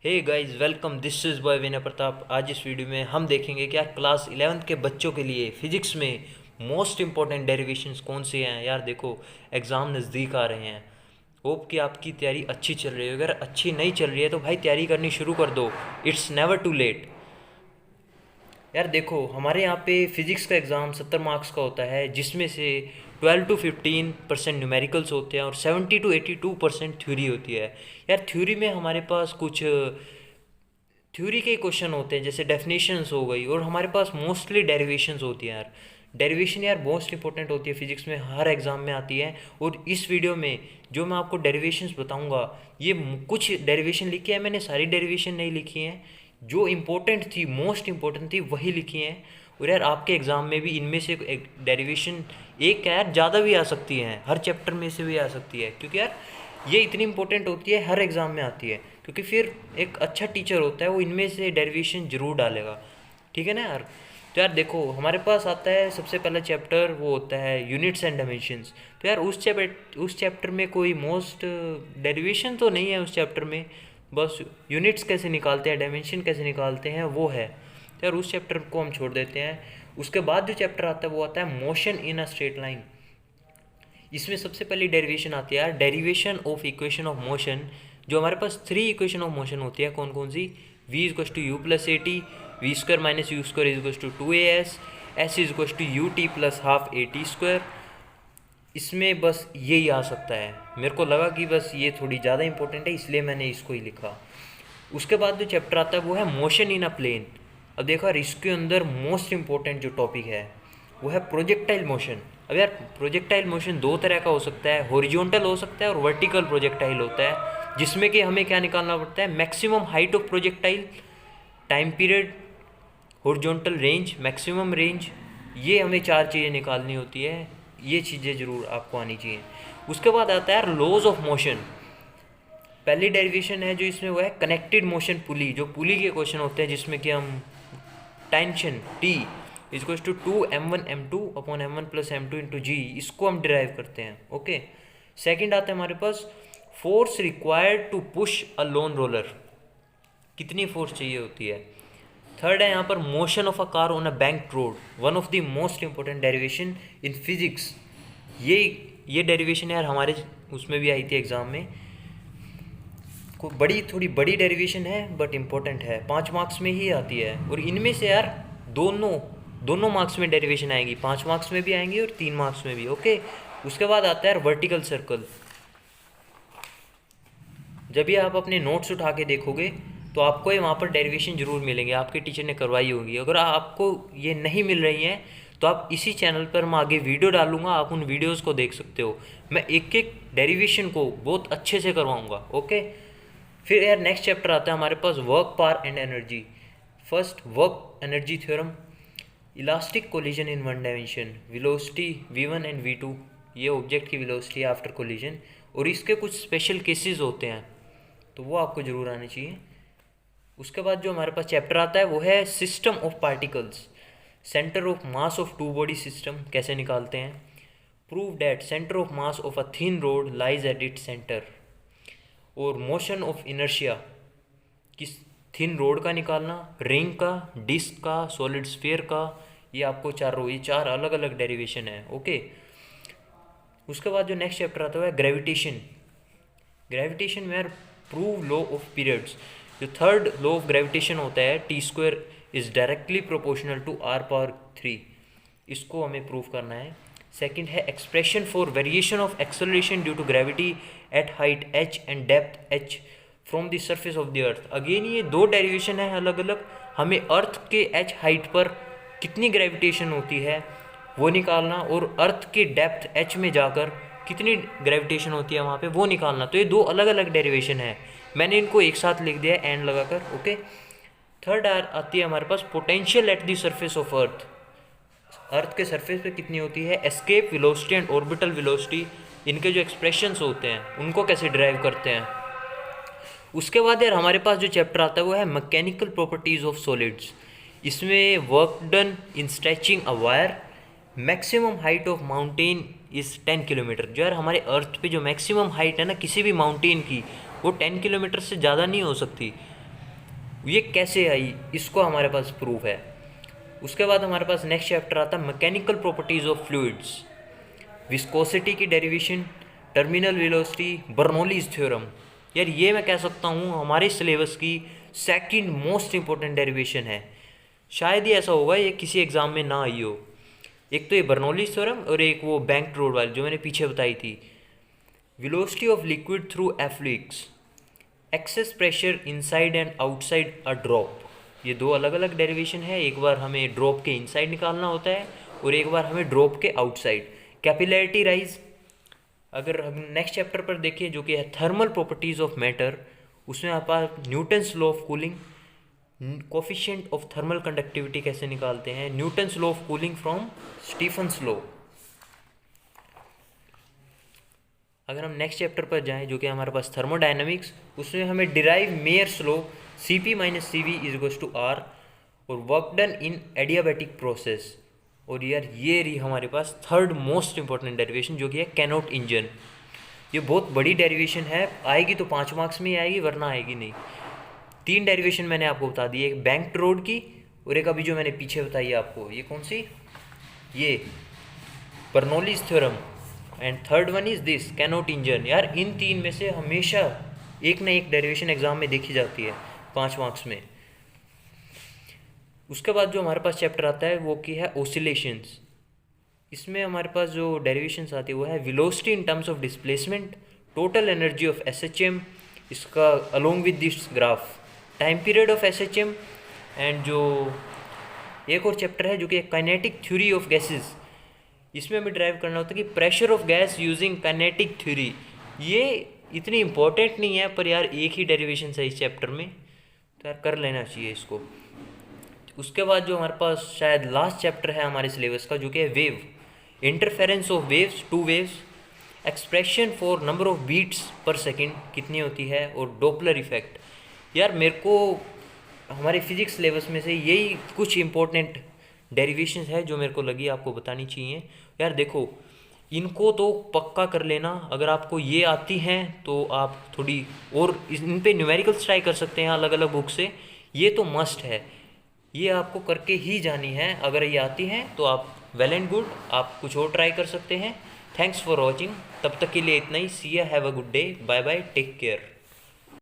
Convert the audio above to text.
Hey guys welcome, this is boy Vinay Pratap. आज इस video में हम देखेंगे कि यार क्लास 11th के बच्चों के लिए फिजिक्स में मोस्ट इंपॉर्टेंट डेरिवेशंस कौन से हैं। यार देखो, एग्ज़ाम नज़दीक आ रहे हैं। होप कि आपकी तैयारी अच्छी चल रही है। अगर अच्छी नहीं चल रही है तो भाई तैयारी करनी शुरू कर दो। It's never too late. यार देखो, हमारे यहाँ पे फिजिक्स का एग्ज़ाम 70 मार्क्स का होता है, जिसमें से 12 to 15% न्यूमेरिकल्स होते हैं और 70 to 82% थ्योरी होती है। यार थ्योरी में हमारे पास कुछ थ्योरी के क्वेश्चन होते हैं, जैसे डेफिनेशंस हो गई, और हमारे पास मोस्टली डेरिवेशंस होती हैं। यार डेरिवेशन यार मोस्ट इंपॉर्टेंट होती है, फिजिक्स में हर एग्ज़ाम में आती है। और इस वीडियो में जो मैं आपको डेरिवेशंस बताऊंगा, ये कुछ डेरिवेशन लिखी है मैंने, सारी डेरिवेशन नहीं लिखी हैं। जो इम्पोर्टेंट थी, मोस्ट इम्पोर्टेंट थी, वही लिखी हैं। और यार आपके एग्ज़ाम में भी इनमें से एक डेरिवेशन, एक क्या यार ज़्यादा भी आ सकती हैं, हर चैप्टर में से भी आ सकती है, क्योंकि यार ये इतनी इंपॉर्टेंट होती है, हर एग्ज़ाम में आती है। क्योंकि फिर एक अच्छा टीचर होता है, वो इनमें से डेरिवेशन जरूर डालेगा। ठीक है ना यार। तो यार देखो, हमारे पास आता है सबसे पहला चैप्टर, वो होता है यूनिट्स एंड डायमेंशंस। तो यार उस चैप्टर में कोई मोस्ट डेरिवेशन तो नहीं है उस चैप्टर में, बस यूनिट्स कैसे निकालते हैं, डायमेंशन कैसे निकालते हैं, वो है। तो यार उस चैप्टर को हम छोड़ देते हैं। उसके बाद जो चैप्टर आता है वो आता है motion in a straight line. इसमें सबसे पहली डेरिवेशन आती है यार, derivation of equation of motion. जो हमारे पास 3 इक्वेशन ऑफ मोशन होती है, कौन कौन सी? v is to u plus a t, v square minus u square is to 2as, s is to u t plus half a t square. इसमें बस यही आ सकता है। मेरे को लगा कि बस ये थोड़ी ज़्यादा इंपॉर्टेंट है, इसलिए मैंने इसको ही लिखा। उसके बाद जो चैप्टर आता है वो है मोशन इन अ प्लेन। अब देखो यार, इसके अंदर मोस्ट इंपॉर्टेंट जो टॉपिक है वो है प्रोजेक्टाइल मोशन। अब यार प्रोजेक्टाइल मोशन दो तरह का हो सकता है, हॉरिजॉन्टल हो सकता है और वर्टिकल प्रोजेक्टाइल होता है, जिसमें कि हमें क्या निकालना पड़ता है? Maximum height of projectile, time period, horizontal range, maximum range. ये हमें 4 चीज़ें निकालनी होती है। ये चीज़ें ज़रूर आपको आनी चाहिए। उसके बाद आता है यार लॉज ऑफ मोशन। पहली डेरिवेशन है जो इसमें वो है कनेक्टेड मोशन पुली। जो पुली के क्वेश्चन होते हैं, जिसमें कि हम tension T is two 2m1m2 upon m1 plus m2 into G, इसको हम डिराइव करते हैं। ओके। सेकंड आता है हमारे पास force required to push a lawn roller. कितनी फोर्स चाहिए होती है। थर्ड है यहाँ पर motion of a car on a bank road, one of the most important derivation in physics. ये डेरिवेशन यार हमारे उसमें भी आई थी एग्जाम में। थोड़ी बड़ी डेरिवेशन है, बट इम्पोर्टेंट है, 5 मार्क्स में ही आती है। और इनमें से यार दोनों दोनों मार्क्स में डेरिवेशन आएंगी, 5 मार्क्स में भी आएंगी और 3 मार्क्स में भी। ओके। उसके बाद आता है यार वर्टिकल सर्कल। जब भी आप अपने नोट्स उठा के देखोगे तो आपको ये वहाँ पर डेरिवेशन जरूर मिलेंगे, आपके टीचर ने करवाई होगी। अगर आपको ये नहीं मिल रही हैं तो आप इसी चैनल पर मैं आगे वीडियो डालूंगा, आप उन वीडियोस को देख सकते हो। मैं एक एक डेरिवेशन को बहुत अच्छे से करवाऊंगा। ओके। फिर यार नेक्स्ट चैप्टर आता है हमारे पास work, power and energy. First work energy theorem, elastic collision in one dimension, velocity v1 and v2, ये ऑब्जेक्ट की वेलोसिटी आफ्टर कोलिजन, और इसके कुछ स्पेशल केसेस होते हैं, तो वो आपको जरूर आने चाहिए। उसके बाद जो हमारे पास चैप्टर आता है वो है system of particles, centre of mass of two body system कैसे निकालते हैं, prove that centre of mass of a thin rod lies at it centre, और मोशन ऑफ इनर्शिया किस थिन रोड का निकालना, रिंग का, डिस्क का, सॉलिड स्फीयर का। ये आपको ये 4 अलग अलग डेरिवेशन है। ओके। उसके बाद जो नेक्स्ट चैप्टर आता है ग्रेविटेशन। ग्रेविटेशन में यार प्रूव लॉ ऑफ पीरियड्स। जो थर्ड लॉ ऑफ ग्रेविटेशन होता है, T square is directly proportional to r⁻3, इसको हमें प्रूव करना है। सेकंड है expression for variation of acceleration due to gravity at height h and depth h from the surface of the earth. Again ये 2 derivation है अलग अलग। हमें अर्थ के h हाइट पर कितनी ग्रेविटेशन होती है वो निकालना, और अर्थ के डेप्थ h में जाकर कितनी ग्रेविटेशन होती है वहाँ पे वो निकालना। तो ये 2 अलग अलग डेरिवेशन है, मैंने इनको एक साथ लिख दिया है एंड लगाकर। ओके। थर्ड आती है हमारे पास potential at the surface of earth. Earth के सरफेस पे कितनी होती है, escape velocity and orbital velocity, इनके जो एक्सप्रेशंस होते हैं उनको कैसे ड्राइव करते हैं। उसके बाद यार हमारे पास जो चैप्टर आता है वो है मैकेनिकल प्रॉपर्टीज ऑफ सॉलिड्स। इसमें work done in stretching a wire, maximum height of mountain is 10 kilometre. जो यार हमारे अर्थ पे जो मैक्सिमम हाइट है ना किसी भी माउंटेन की, वो 10 किलोमीटर से ज़्यादा नहीं हो सकती। ये कैसे आई, इसको हमारे पास प्रूफ है। उसके बाद हमारे पास नेक्स्ट चैप्टर आता है mechanical properties of fluids, viscosity की derivation, terminal velocity, Bernoulli's theorem. यार ये मैं कह सकता हूँ हमारे सिलेबस की सेकंड मोस्ट इंपॉर्टेंट डेरिवेशन है। शायद ही ऐसा होगा ये किसी एग्ज़ाम में ना आई हो। एक तो ये बर्नौलीज थ्योरम और एक वो बैंक रोड वाली जो मैंने पीछे बताई थी। Velocity of liquid through a fluids, excess pressure inside and outside a drop. ये दो अलग अलग डेरिवेशन है, एक बार हमें ड्रॉप के इनसाइड निकालना होता है और एक बार हमें ड्रॉप के आउटसाइड। कैपिलैरिटी राइज, अगर हम नेक्स्ट चैप्टर पर देखिए जो कि है थर्मल प्रॉपर्टीज ऑफ मैटर, उसमें आप Newton's law of cooling, coefficient of thermal conductivity कैसे निकालते हैं, Newton's law of cooling from Stefan's law. अगर हम नेक्स्ट चैप्टर पर जाएं जो कि हमारे पास थर्मोडायनामिक्स, उसमें हमें derive Mayer's law Cp minus C V is equals to R और work done in adiabatic process. और यार ये रही हमारे पास थर्ड मोस्ट इंपॉर्टेंट डेरिवेशन जो कि है कैनोट इंजन। ये बहुत बड़ी डेरिवेशन है, आएगी तो 5 मार्क्स में ही आएगी वरना आएगी नहीं। 3 डेरिवेशन मैंने आपको बता दी, एक बैंक रोड की और एक अभी जो मैंने पीछे बताई आपको, ये कौन सी, ये Bernoulli's theorem, and third one is this cannot engine. यार इन 3 में से हमेशा एक ना एक डेरिवेशन एग्जाम में देखी जाती है 5 मार्क्स में। उसके बाद जो हमारे पास चैप्टर आता है वो की है ओसिलेशंस। इसमें हमारे पास जो डेरिवेशंस आती है वो है velocity in terms of displacement, total energy of SHM, इसका along with this graph, time period of SHM, and जो एक और चैप्टर है जो कि काइनेटिक थ्योरी ऑफ गैसेस। इसमें हमें ड्राइव करना होता है कि pressure of gas using kinetic theory. ये इतनी इंपॉर्टेंट नहीं है पर यार एक ही डेरिवेशन है इस चैप्टर में, तो यार कर लेना चाहिए इसको। उसके बाद जो हमारे पास शायद लास्ट चैप्टर है हमारे सिलेबस का जो कि है wave, interference of waves, two waves, expression for number of beats per second कितनी होती है, और डॉपलर इफेक्ट। यार मेरे को हमारे फिजिक्स सिलेबस में से यही कुछ इंपॉर्टेंट डेरिवेशंस है जो मेरे को लगी आपको बतानी चाहिए। यार देखो इनको तो पक्का कर लेना, अगर आपको ये आती हैं तो आप थोड़ी और इन पे न्यूमेरिकल्स ट्राई कर सकते हैं अलग अलग बुक से, ये तो मस्ट है, ये आपको करके ही जानी है। अगर ये आती हैं तो आप वेल एंड गुड, आप कुछ और ट्राई कर सकते हैं। थैंक्स फॉर वॉचिंग, तब तक के लिए इतना ही। See ya, have a good day, bye bye, take care.